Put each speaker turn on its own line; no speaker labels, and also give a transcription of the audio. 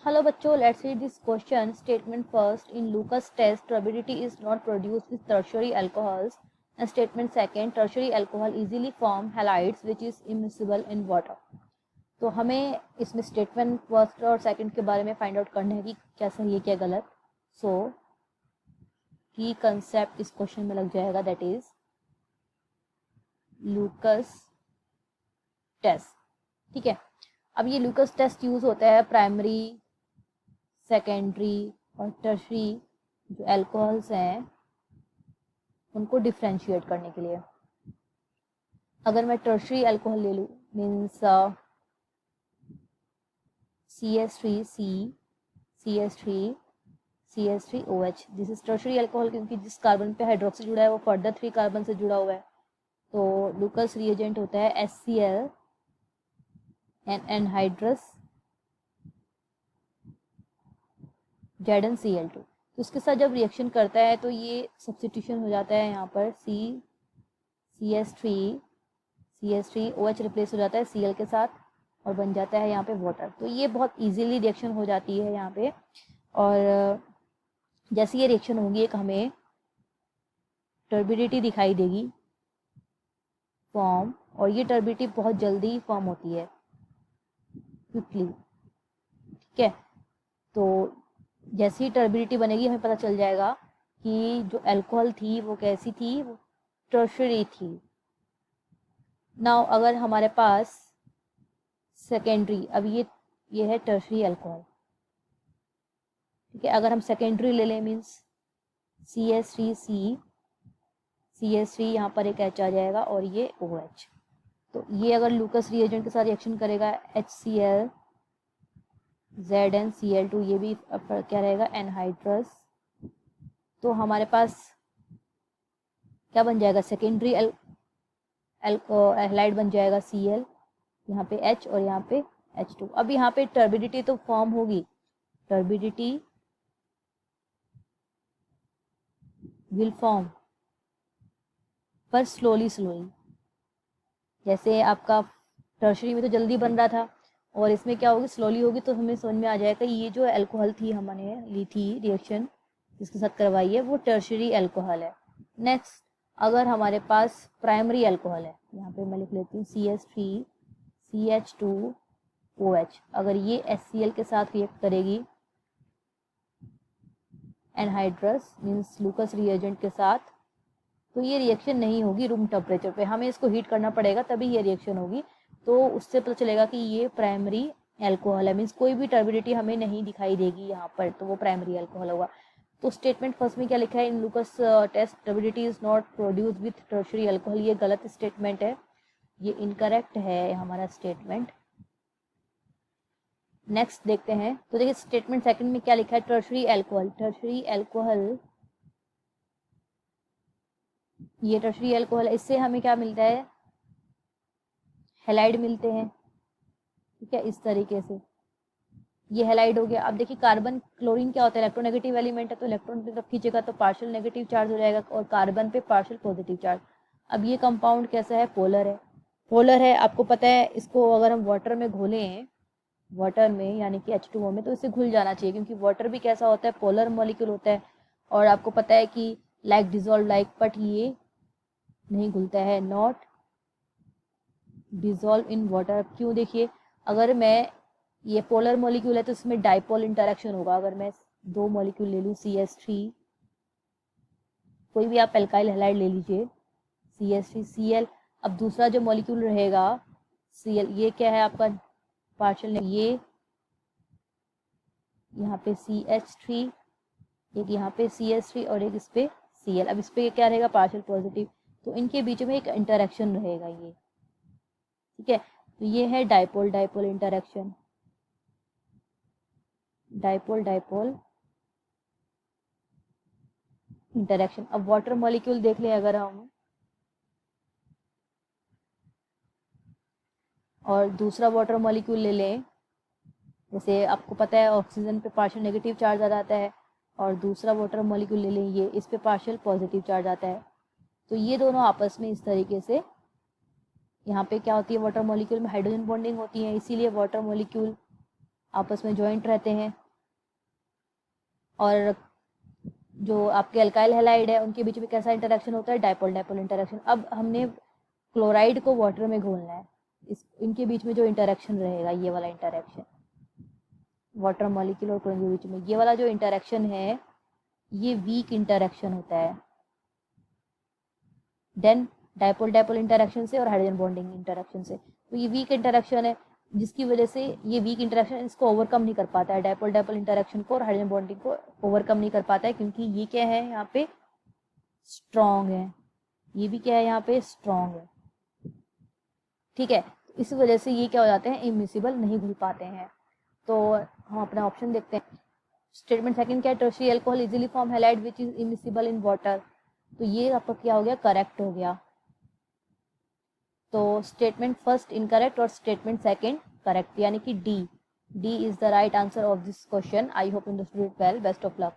Hello बच्चों, let's read this question statement first. In Lucas test, turbidity is not produced with tertiary alcohols. And statement second, tertiary alcohol easily form halides which is immiscible in water. तो हमें इसमें statement first और second के बारे में find out करना है कि क्या सही है क्या गलत. सो की कंसेप्ट इस क्वेश्चन में लग जाएगा, दैट इज लूकस टेस्ट. ठीक है, अब ये लूकस टेस्ट यूज होता है प्राइमरी, सेकेंडरी और टर्शरी जो अल्कोहल्स हैं उनको डिफ्रेंशिएट करने के लिए. अगर मैं टर्शरी अल्कोहल ले लूँ, means CH3C, CH3, CH3OH, this is tertiary alcohol क्योंकि जिस कार्बन पे हाइड्रोक्सी जुड़ा है वो फर्दर 3 कार्बन से जुड़ा हुआ है. तो लूकस रिएजेंट होता है HCl एंड एनहाइड्रस ZnCl2. तो उसके साथ जब रिएक्शन करता है तो ये सब्स्टिट्यूशन हो जाता है, यहाँ पर CH3OH रिप्लेस हो जाता है Cl के साथ और बन जाता है यहाँ पे वाटर. तो ये बहुत इजीली रिएक्शन हो जाती है यहाँ पे. और जैसे ये रिएक्शन होगी एक हमें टर्बिडिटी दिखाई देगी फॉर्म, और ये टर्बिडिटी बहुत जल्दी फॉर्म होती है क्विकली. ठीक है, तो जैसी टर्बिडिटी बनेगी हमें पता चल जाएगा कि जो अल्कोहल थी वो कैसी थी, वो टर्शरी थी. नाउ अगर हमारे पास सेकेंडरी, अब ये है टर्शरी अल्कोहल. ठीक है, अगर हम सेकेंडरी ले लें मीन्स CH3C, CH3 यहाँ पर एक H आ जाएगा और ये OH. तो ये अगर लूकस रिएजेंट के साथ रिएक्शन करेगा HCl, ZnCl2, ये भी क्या रहेगा एनहाइड्रस. तो हमारे पास क्या बन जाएगा, सेकेंडरी हैलाइड बन जाएगा Cl, यहाँ पे H और यहाँ पे H2. अब यहाँ पे टर्बिडिटी तो फॉर्म होगी, टर्बिडिटी विल फॉर्म पर स्लोली. जैसे आपका टर्शरी में तो जल्दी बन रहा था और इसमें क्या होगी, स्लोली होगी. तो हमें समझ में आ जाएगा ये जो अल्कोहल थी हमने ली थी रिएक्शन जिसके साथ करवाई है वो टर्शरी अल्कोहल है. नेक्स्ट, अगर हमारे पास प्राइमरी अल्कोहल है, यहाँ पे मैं लिख लेती हूँ CH3CH2OH, अगर ये HCl के साथ रिएक्ट करेगी एनहाइड्रस मीन्स लूकस रिएजेंट के साथ, तो ये रिएक्शन नहीं होगी रूम टेम्परेचर पे. हमें इसको हीट करना पड़ेगा तभी ये रिएक्शन होगी. तो उससे पता चलेगा कि ये प्राइमरी अल्कोहल है, मीन्स कोई भी टर्बिडिटी हमें नहीं दिखाई देगी यहाँ पर, तो वो प्राइमरी अल्कोहल होगा. तो स्टेटमेंट फर्स्ट में क्या लिखा है, in Lucas test turbidity is not produce with tertiary alcohol. ये गलत स्टेटमेंट है, ये इनकरेक्ट है हमारा स्टेटमेंट. नेक्स्ट देखते हैं. तो देखिए स्टेटमेंट सेकंड में क्या लिखा है, टर्शरी अल्कोहल. टर्शरी अल्कोहल, ये टर्शरी अल्कोहल, इससे हमें क्या मिलता है, हैलाइड मिलते हैं. ठीक है, इस तरीके से ये हैलाइड हो गया. अब देखिए कार्बन क्लोरीन क्या होता है, इलेक्ट्रोनेगेटिव एलिमेंट है, तो इलेक्ट्रॉन की तरफ खींचेगा तो पार्शियल नेगेटिव चार्ज हो जाएगा और कार्बन पे पार्शियल पॉजिटिव चार्ज. अब ये कंपाउंड कैसा है, पोलर है. पोलर है, आपको पता है इसको अगर हम वाटर में घोलें, वाटर में यानी कि H2O में, तो इसे घुल जाना चाहिए क्योंकि वाटर भी कैसा होता है, पोलर मॉलिक्यूल होता है. और आपको पता है कि लाइक डिजोल्व लाइक, बट ये नहीं घुलता है, नॉट डिजोल्व इन वाटर. क्यों, देखिए अगर मैं, ये पोलर मॉलिक्यूल है तो इसमें डाइपोल इंटरेक्शन होगा. अगर मैं 2 मॉलिक्यूल ले लूँ CH3, कोई भी आप एल्काइल हैलाइड ले लीजिए, CH3Cl, अब दूसरा जो मॉलिक्यूल रहेगा Cl, ये क्या है आपका पार्शियल, ये यहाँ पे CH3, एक यहाँ पे CH3 और एक इस पे Cl. अब इस पे क्या रहेगा, पार्शियल पॉजिटिव, तो इनके बीच में एक इंटरेक्शन रहेगा ये. ठीक है, तो ये है dipole dipole interaction, dipole dipole interaction. अब वाटर मॉलिक्यूल देख लें अगर हम, और दूसरा वाटर मॉलिक्यूल ले लें, जैसे आपको पता है ऑक्सीजन पे पार्शियल नेगेटिव चार्ज आ जाता है, और दूसरा वाटर मॉलिक्यूल ले लें, ये इस पे पार्शियल पॉजिटिव चार्ज आता है. तो ये दोनों आपस में इस तरीके से, यहाँ पे क्या होती है, वाटर मॉलिक्यूल में हाइड्रोजन बॉन्डिंग होती है, इसीलिए वाटर मॉलिक्यूल आपस में ज्वाइंट रहते हैं, और जो आपके अल्काइल हैलाइड है उनके बीच में कैसा इंटरेक्शन होता है, डाइपोल डाइपोल इंटरेक्शन। अब हमने क्लोराइड को वाटर में घोलना है, इनके बीच में जो इंटरेक्शन रहेगा, ये वाला इंटरेक्शन वाटर मॉलिक्यूल और क्लोरीन के बीच में, ये वाला जो इंटरेक्शन है ये वीक इंटरेक्शन होता है। देन डाइपोल डाइपोल इंटरेक्शन से और हाइड्रोजन बॉन्डिंग इंटरेक्शन से, तो ये वीक इंटरेक्शन है, जिसकी वजह से ये वीक इंटरेक्शन इसको ओवरकम नहीं कर पाता है, डाइपोल डाइपोल इंटरेक्शन को और हाइड्रोजन बॉन्डिंग को ओवरकम नहीं कर पाता है, क्योंकि ये क्या है यहाँ पे स्ट्रॉन्ग है, ये भी क्या है यहाँ पे स्ट्रॉन्ग है। ठीक है, इस वजह से ये क्या हो जाते हैं, इमिसिबल नहीं घुल पाते हैं। तो हम अपना ऑप्शन देखते हैं। स्टेटमेंट सेकंड क्या है, tertiary alcohol easily form halide which is immiscible in water, तो ये आपका क्या हो गया, करेक्ट हो गया। तो स्टेटमेंट फर्स्ट इनकरेक्ट और स्टेटमेंट सेकंड करेक्ट, यानी कि D is the right answer of this question. I hope you understood it well, best of luck.